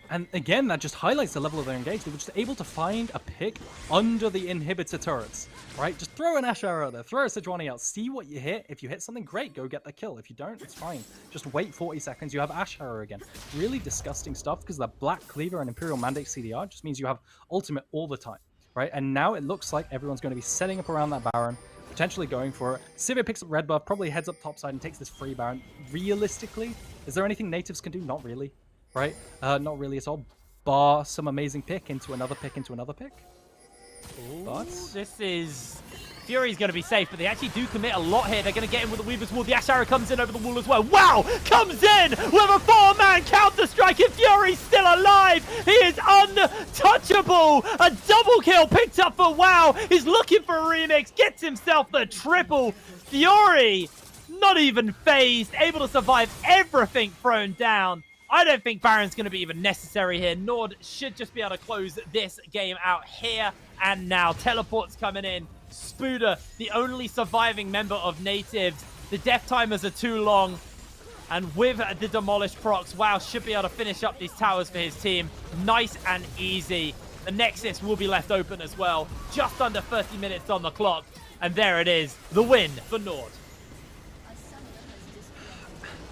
And again, that just highlights the level of their engagement. They were just able to find a pick under the inhibitor turrets, right? Just throw an Ash Arrow there, throw a Sejuani out, see what you hit. If you hit something, great, go get the kill. If you don't, it's fine. Just wait 40 seconds, you have Ash Arrow again. Really disgusting stuff because the Black Cleaver and Imperial Mandate CDR just means you have ultimate all the time, right? And now it looks like everyone's going to be setting up around that Baron, potentially going for it. Sivir picks up red buff, probably heads up topside and takes this free Baron. Realistically, is there anything Nativz can do? Not really, right? Not really at all. Bar some amazing pick into another pick into another pick. Ooh, But this is... Fury's going to be safe, but they actually do commit a lot here. They're going to get in with the Weaver's Wall. The Ash Arrow comes in over the wall as well. Wow! Comes in with a 4-man counter-strike, and Fury's still alive! He is untouchable! A double kill picked up for WoW! He's looking for a remix, gets himself the triple. Fury, not even phased, able to survive everything thrown down. I don't think Baron's going to be even necessary here. Nord should just be able to close this game out here and now. Teleport's coming in. Spooder, the only surviving member of Nativz. The death timers are too long. And with the demolished procs, WoW should be able to finish up these towers for his team. Nice and easy. The Nexus will be left open as well. Just under 30 minutes on the clock. And there it is. The win for Nord.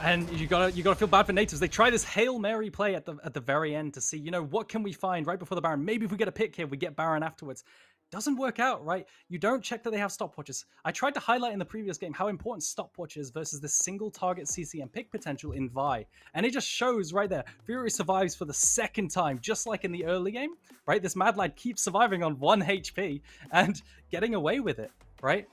And you gotta feel bad for Nativz. They try this Hail Mary play at the very end to see, you know, what can we find right before the Baron? Maybe if we get a pick here, we get Baron afterwards. Doesn't work out, right? You don't check that they have stopwatches. I tried to highlight in the previous game how important stopwatch is versus the single target CCM pick potential in Vi. And it just shows right there. Fury survives for the second time, just like in the early game, right? This mad lad keeps surviving on 1 HP and getting away with it, right?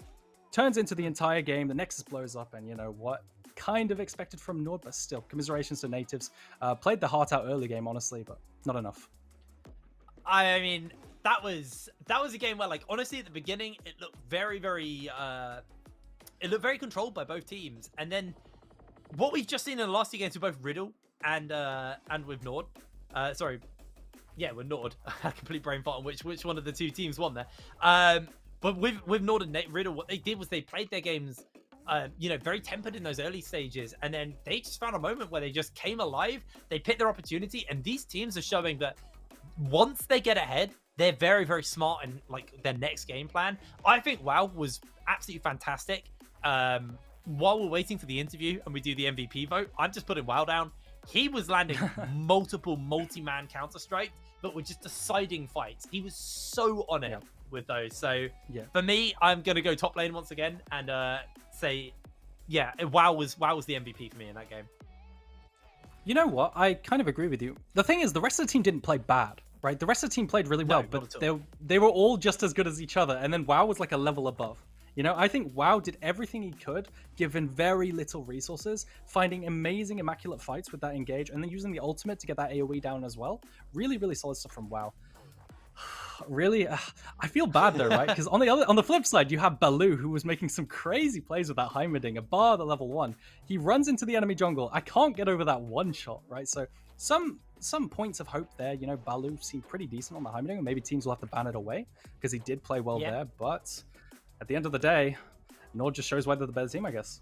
Turns into the entire game. The Nexus blows up, and you know what? Kind of expected from Nord, but still, commiserations to Nativz. Played the heart out early game, honestly, but not enough. I mean, that was a game where, like, honestly, at the beginning, it looked very, very, controlled by both teams. And then what we've just seen in the last 2 games with both Riddle and with Nord, with Nord, I complete brain fart on which one of the 2 teams won there. But with Nord and Riddle, what they did was they played their games, very tempered in those early stages, and then they just found a moment where they just came alive. They picked their opportunity, and these teams are showing that once they get ahead, they're very, very smart in like their next game plan. I think WoW was absolutely fantastic. While we're waiting for the interview and we do the MVP vote, I'm just putting WoW down. He was landing multiple multi-man counter-strike, but with just deciding fights. He was so on it with those. So for me, I'm going to go top lane once again and say, WoW was the MVP for me in that game. You know what? I kind of agree with you. The thing is, the rest of the team didn't play bad, right? The rest of the team played really well, but they were all just as good as each other. And then WoW was like a level above. You know, I think WoW did everything he could, given very little resources, finding amazing, immaculate fights with that engage, and then using the ultimate to get that AoE down as well. Really, really solid stuff from WoW. Really, I feel bad though, right? Because on the flip side, you have Baloo, who was making some crazy plays with that Heimerdinger, bar the level 1. He runs into the enemy jungle. I can't get over that one shot, right? So some points of hope there. You know, Baloo seemed pretty decent on the Heimerdinger. Maybe teams will have to ban it away because he did play well there. But at the end of the day, Nord just shows why they're the better team, I guess.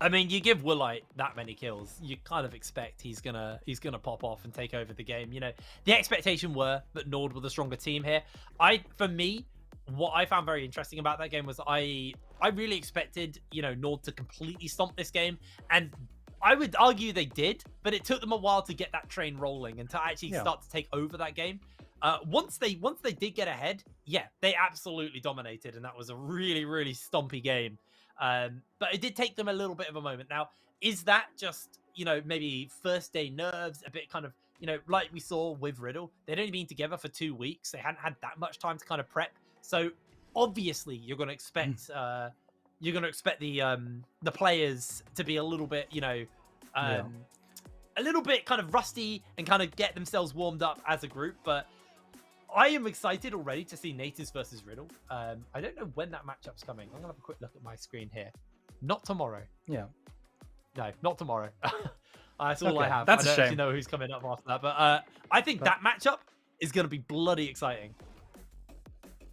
I mean, you give Woolite that many kills, you kind of expect he's gonna pop off and take over the game. You know, the expectation were that Nord were the stronger team here. For me, what I found very interesting about that game was I really expected, Nord to completely stomp this game, and I would argue they did, but it took them a while to get that train rolling and to actually start to take over that game. Once they did get ahead, they absolutely dominated, and that was a really, really stompy game. But it did take them a little bit of a moment. Now, is that just, maybe first day nerves, a bit kind of, like we saw with Riddle? They'd only been together for 2 weeks. They hadn't had that much time to kind of prep. So obviously you're going to expect, the players to be a little bit, a little bit kind of rusty and kind of get themselves warmed up as a group. But I am excited already to see Nativz versus Riddle. I don't know when that matchup's coming. I'm going to have a quick look at my screen here. Not tomorrow. Yeah. No, not tomorrow. That's all I have. That's I don't a shame. actually know who's coming up after that. But I think that matchup is going to be bloody exciting.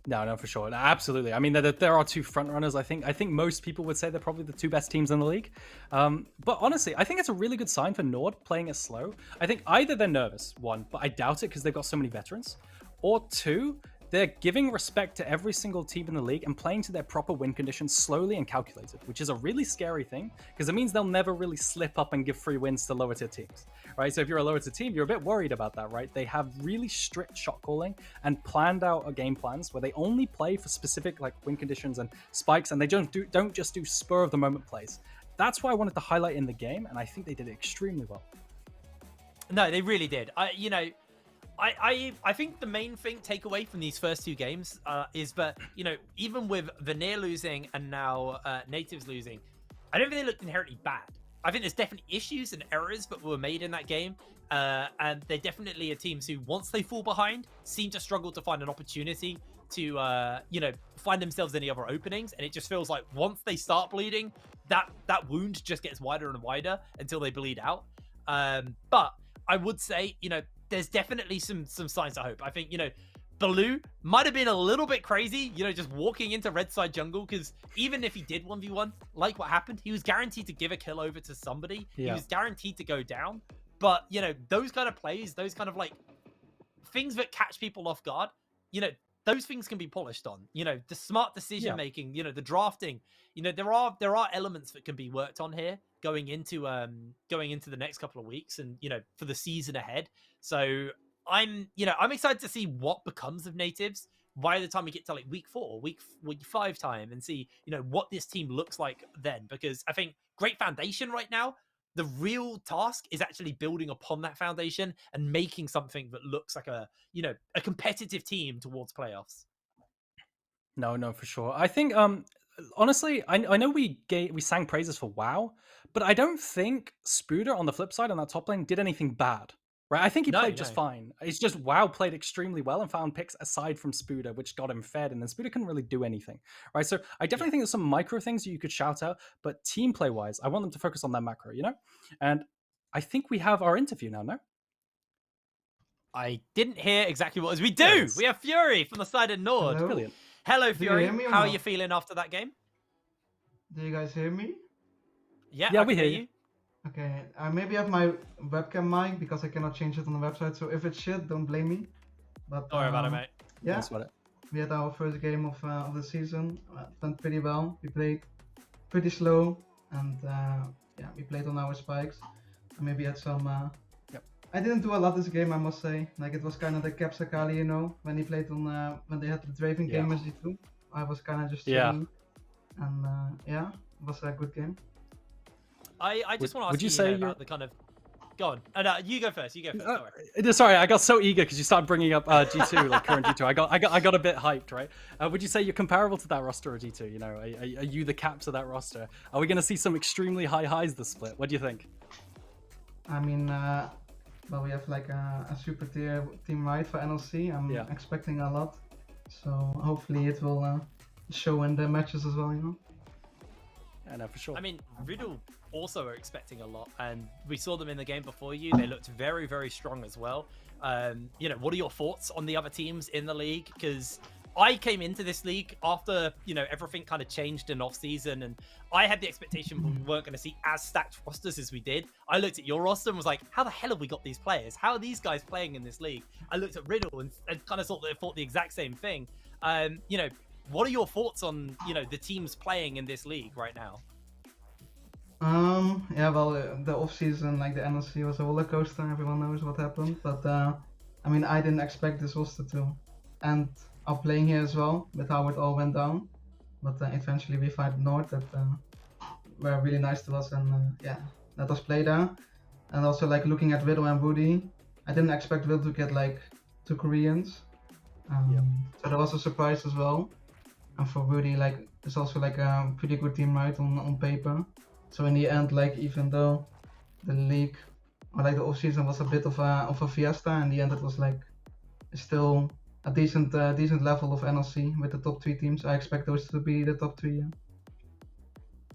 No, for sure. Absolutely. I mean, there are 2 front runners. I think most people would say they're probably the 2 best teams in the league. But honestly, I think it's a really good sign for Nord playing it slow. I think either they're nervous, 1, but I doubt it because they've got so many veterans. Or 2, they're giving respect to every single team in the league and playing to their proper win conditions slowly and calculated, which is a really scary thing because it means they'll never really slip up and give free wins to lower tier teams, right? So if you're a lower tier team, you're a bit worried about that, right? They have really strict shot calling and planned out game plans where they only play for specific like win conditions and spikes, and they don't just do spur of the moment plays. That's why I wanted to highlight in the game, and I think they did it extremely well. No, they really did. I think the main thing takeaway from these first two games is that, you know, even with Veneer losing and now Nativz losing, I don't think they looked inherently bad. I think there's definitely issues and errors that were made in that game. And they're definitely a team who, once they fall behind, seem to struggle to find an opportunity to, you know, find themselves any other openings. And it just feels like once they start bleeding, that wound just gets wider and wider until they bleed out. But I would say, you know, there's definitely some signs of hope. I think, you know, Baloo might have been a little bit crazy, you know, just walking into red side jungle, because even if he did 1v1, like what happened, he was guaranteed to give a kill over to somebody. Yeah. He was guaranteed to go down. But, you know, those kind of plays, those kind of like things that catch people off guard, you know, those things can be polished on. You know, the smart decision making, you know, the drafting, you know, there are elements that can be worked on here going into the next couple of weeks and, you know, for the season ahead. So I'm excited to see what becomes of Nativz by the time we get to like week 4, week 5 time, and see, you know, what this team looks like then, because I think great foundation right now. The real task is actually building upon that foundation and making something that looks like a, you know, a competitive team towards playoffs. No, for sure. I think, honestly, I know we sang praises for WoW, but I don't think Spooder on the flip side on that top lane did anything bad. Right, I think he played just fine. It's just WoW played extremely well and found picks aside from Spooder, which got him fed, and then Spooder couldn't really do anything. Right, so I definitely think there's some micro things that you could shout out, but team play wise, I want them to focus on that macro, you know. And I think we have our interview now. No, I didn't hear exactly what it was. We do. Yes. We have Fury from the side of Nord. Hello. Brilliant. Hello, Fury. How are you feeling after that game? Do you guys hear me? Yeah, we hear you. Okay, I maybe have my webcam mic because I cannot change it on the website, so if it's shit, don't blame me. But don't worry about it, mate. Yeah, we had our first game of the season. It went pretty well. We played pretty slow, and yeah, we played on our spikes. Maybe had some. I didn't do a lot this game, I must say. Like, it was kind of the Capsakali, you know, when he played on when they had the Draven game as G2. I was kind of just chilling, and yeah, it was a good game. I just want to ask you about the kind of... Go on. No, you go first. Sorry, I got so eager because you started bringing up G2, like current G2. I got a bit hyped, right? Would you say you're comparable to that roster of G2? You know, are you the caps of that roster? Are we going to see some extremely high highs this split? What do you think? I mean, well, we have like a super tier team right for NLC. I'm expecting a lot, so hopefully it will show in the matches as well, you know? Yeah, no, for sure. I mean, Riddle also are expecting a lot, and we saw them in the game before you. They looked very, very strong as well. You know, what are your thoughts on the other teams in the league? Because I came into this league after, you know, everything kind of changed in off season, and I had the expectation we weren't going to see as stacked rosters as we did. I looked at your roster and was like, how the hell have we got these players? How are these guys playing in this league? I looked at Riddle and kind of thought the exact same thing. You know, what are your thoughts on, you know, the teams playing in this league right now? Yeah, well, the off season, like the NLC was a roller coaster. Everyone knows what happened, but I mean, I didn't expect this roster to end up playing here as well, with how it all went down. But eventually we find Nord that were really nice to us, and yeah, let us play there. And also, like, looking at Riddle and Woody, I didn't expect Riddle to get like 2 Koreans. So that was a surprise as well. And for Woody, like, it's also like a pretty good team, right, on paper. So in the end, like, even though the league or like the off season was a bit of a fiesta, in the end it was like still a decent level of NLC with the top 3 teams. I expect those to be the top 3. Yeah.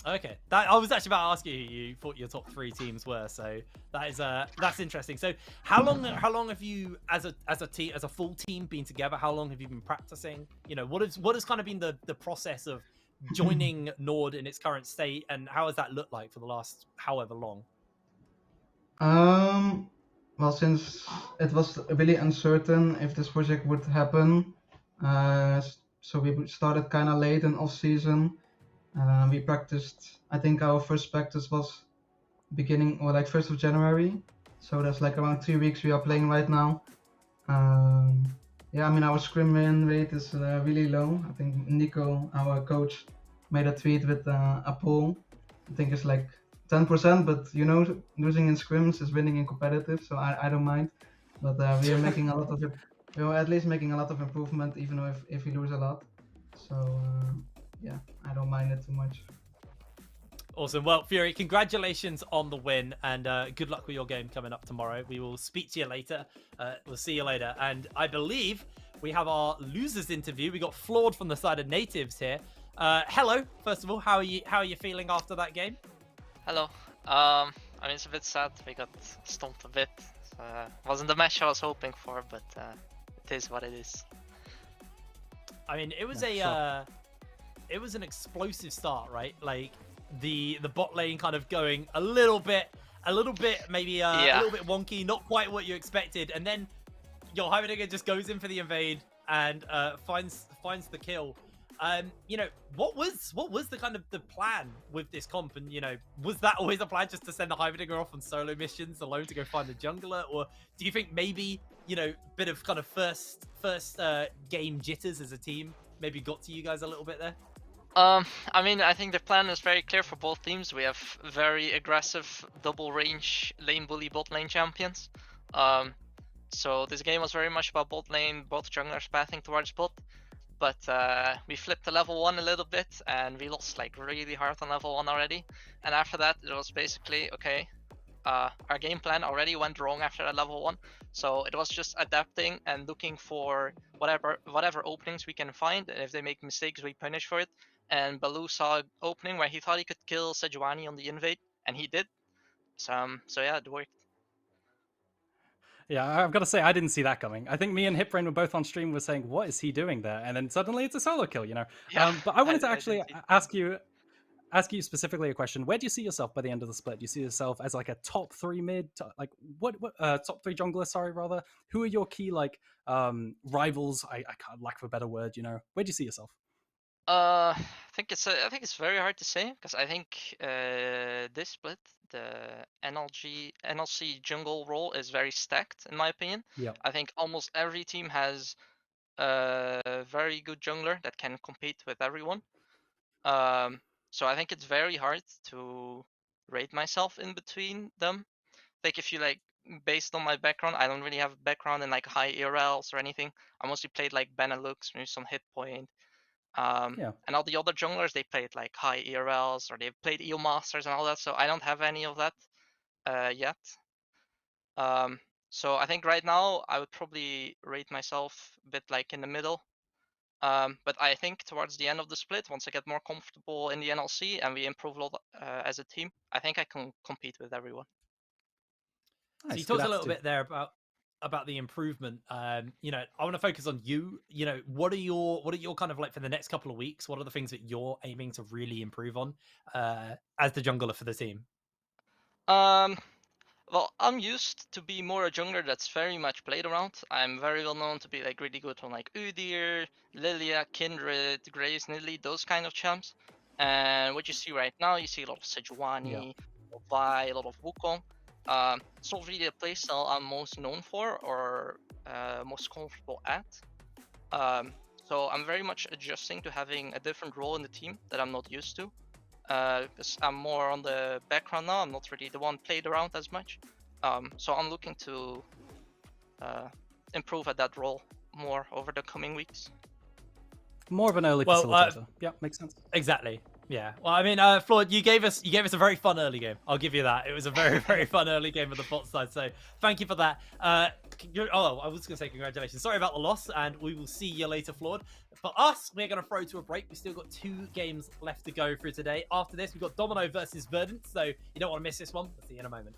Okay, I was actually about to ask you who you thought your top 3 teams were, so that is that's interesting. So how long have you as a full team been together? How long have you been practicing? You know, what has kind of been the process of joining Nord in its current state, and how has that looked like for the last however long? Well, since it was really uncertain if this project would happen, so we started kind of late in off season. We practiced, I think our first practice was beginning or like 1st of January. So that's like around 2 weeks we are playing right now. Yeah, I mean, our scrim win rate is really low. I think Nico, our coach, made a tweet with a poll. I think it's like 10%, but you know, losing in scrims is winning in competitive, so I don't mind. But we are making a lot of we are at least making a lot of improvement, even if we lose a lot. So yeah, I don't mind it too much. Awesome. Well, Fury, congratulations on the win, and good luck with your game coming up tomorrow. We will speak to you later. We'll see you later. And I believe we have our losers interview. We got Flawed from the side of Nativz here. Hello, first of all. How are you feeling after that game? Hello. I mean, it's a bit sad. We got stomped a bit. Wasn't the match I was hoping for, but it is what it is. I mean, it was it was an explosive start, right? Like the bot lane kind of going a little bit maybe a little bit wonky, not quite what you expected, and then your Heimerdinger just goes in for the invade and finds the kill. You know, what was the kind of the plan with this comp? And you know, was that always a plan, just to send the Heimerdinger off on solo missions alone to go find the jungler, or do you think maybe, you know, bit of kind of first game jitters as a team maybe got to you guys a little bit there? I mean, I think the plan is very clear for both teams. We have very aggressive double range lane bully bot lane champions. So this game was very much about bot lane, both junglers pathing towards bot. But we flipped to level 1 a little bit, and we lost like really hard on level 1 already. And after that, it was basically, okay, our game plan already went wrong after that level 1. So it was just adapting and looking for whatever openings we can find. And if they make mistakes, we punish for it. And Baloo saw an opening where he thought he could kill Sejuani on the invade, and he did. So yeah, it worked. Yeah, I've got to say, I didn't see that coming. I think me and Hipbrain were both on stream, were saying, what is he doing there? And then suddenly it's a solo kill, you know? Yeah, but I wanted to actually ask you specifically a question. Where do you see yourself by the end of the split? Do you see yourself as like a top 3 mid, like what top 3 jungler, sorry, rather? Who are your key like rivals? I can't, lack of a better word, you know? Where do you see yourself? I think it's very hard to say, because I think this split, the NLC jungle role is very stacked in my opinion. Yeah. I think almost every team has a very good jungler that can compete with everyone. So I think it's very hard to rate myself in between them. Like if you like, based on my background, I don't really have a background in like high ERLs or anything. I mostly played like Benelux, maybe some hit point. And all the other junglers, they played like high ERLs, or they played EO Masters and all that, so I don't have any of that yet. So I think right now I would probably rate myself a bit like in the middle. But I think towards the end of the split, once I get more comfortable in the NLC and we improve a lot as a team, I think I can compete with everyone. Nice, so you talked a little bit there about the improvement. You know, I want to focus on you. You know, what are your kind of like for the next couple of weeks? What are the things that you're aiming to really improve on as the jungler for the team? Well, I'm used to be more a jungler that's very much played around. I'm very well known to be like really good on like Udyr, Lilia, Kindred, Graves, Nidalee, those kind of champs. And what you see right now, you see a lot of Sejuani, Vi, a lot of Wukong. It's not really a playstyle I'm most known for or most comfortable at. So I'm very much adjusting to having a different role in the team that I'm not used to. Because I'm more on the background now, I'm not really the one played around as much. So I'm looking to improve at that role more over the coming weeks. More of an early facilitator. Yeah, makes sense. Exactly. Yeah. Well, I mean, Floyd, you gave us a very fun early game. I'll give you that. It was a very, very fun early game on the bot side. So thank you for that. I was going to say congratulations. Sorry about the loss, and we will see you later, Floyd. For us, we're going to throw to a break. We've still got 2 games left to go through today. After this, we've got Domino versus Verdant. So you don't want to miss this one. We'll see you in a moment.